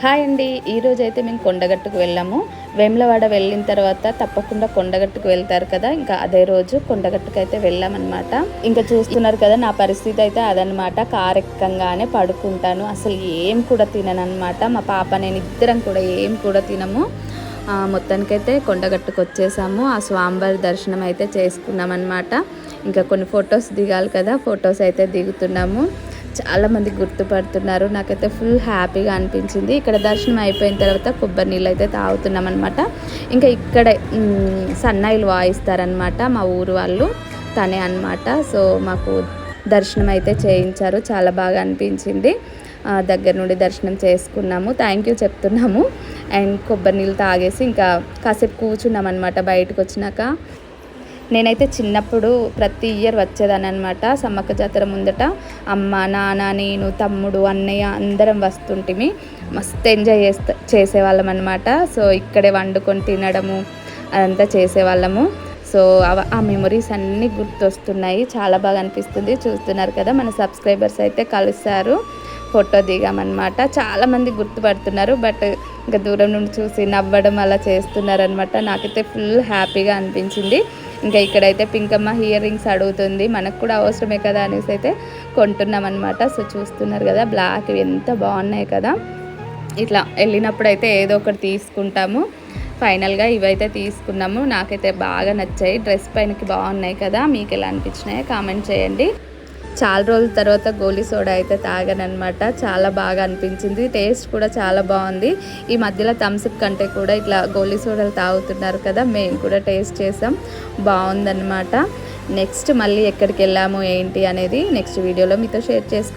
Hi అండి, ఈరోజు అయితే మేము కొండగట్టుకు వెళ్ళాము. వేములవాడ వెళ్ళిన తర్వాత తప్పకుండా కొండగట్టుకు వెళ్తారు కదా, ఇంకా అదే రోజు కొండగట్టుకు అయితే వెళ్ళామన్నమాట. ఇంకా చూస్తున్నారు కదా నా పరిస్థితి అయితే అదనమాట. కారు ఎక్కంగానే పడుకుంటాను, అసలు ఏం కూడా తినను అనమాట. మా పాప నేను ఇద్దరం కూడా ఏం కూడా తినము. మొత్తానికైతే కొండగట్టుకు వచ్చేసాము. ఆ స్వామివారి దర్శనం అయితే చేసుకున్నాం అనమాట. ఇంకా కొన్ని ఫొటోస్ దిగాలి కదా, ఫొటోస్ అయితే దిగుతున్నాము. చాలామంది గుర్తుపడుతున్నారు, నాకైతే ఫుల్ హ్యాపీగా అనిపించింది. ఇక్కడ దర్శనం అయిపోయిన తర్వాత కొబ్బరి నీళ్ళు అయితే తాగుతున్నాం అనమాట. ఇంకా ఇక్కడే సన్నాయిలు వాయిస్తారనమాట మా ఊరు వాళ్ళు, తనే అనమాట. సో మాకు దర్శనం అయితే చేయించారు, చాలా బాగా అనిపించింది. దగ్గర నుండి దర్శనం చేసుకున్నాము, థ్యాంక్ యూ చెప్తున్నాము. అండ్ కొబ్బరి నీళ్ళు తాగేసి ఇంకా కాసేపు కూర్చున్నాం అనమాట. బయటకు వచ్చినాక నేనైతే చిన్నప్పుడు ప్రతి ఇయర్ వచ్చేదాన్ని అనమాట. సమ్మక్క జాతర ముందట అమ్మ, నాన్న, నేను, తమ్ముడు, అన్నయ్య అందరం వస్తుంటిమి. మస్తు ఎంజాయ్ చేసేవాళ్ళం అనమాట. సో ఇక్కడే వండుకొని తినడము అదంతా చేసేవాళ్ళము. సో ఆ మెమొరీస్ అన్నీ గుర్తొస్తున్నాయి, చాలా బాగా అనిపిస్తుంది. చూస్తున్నారు కదా మన సబ్స్క్రైబర్స్ అయితే కలిసారు, ఫోటో దిగామన్నమాట. చాలామంది గుర్తుపడుతున్నారు, బట్ ఇంకా దూరం నుండి చూసి నవ్వడం అలా చేస్తున్నారనమాట. నాకైతే ఫుల్ హ్యాపీగా అనిపించింది. ఇంకా ఇక్కడైతే పింకమ్మ ఇయర్ రింగ్స్ అడుగుతుంది, మనకు కూడా అవసరమే కదా అనేసి అయితే కొంటున్నాం అనమాట. సో చూస్తున్నారు కదా బ్లాక్ ఎంత బాగున్నాయి కదా. ఇట్లా వెళ్ళినప్పుడు అయితే ఏదో ఒకటి తీసుకుంటాము. ఫైనల్గా ఇవైతే తీసుకున్నాము, నాకైతే బాగా నచ్చాయి. డ్రెస్ పైనకి బాగున్నాయి కదా, మీకు ఎలా అనిపించినాయో కామెంట్ చేయండి. చాలా రోజుల తర్వాత గోలీ సోడా అయితే తాగానమాట, చాలా బాగా అనిపించింది. టేస్ట్ కూడా చాలా బాగుంది. ఈ మధ్యలో థమ్స్అప్ కంటే కూడా ఇట్లా గోలీ సోడాలు తాగుతున్నారు కదా, మేము కూడా టేస్ట్ చేసాం, బాగుందన్నమాట. నెక్స్ట్ మళ్ళీ ఎక్కడికి వెళ్ళాము ఏంటి అనేది నెక్స్ట్ వీడియోలో మీతో షేర్ చేసుకుంటాం.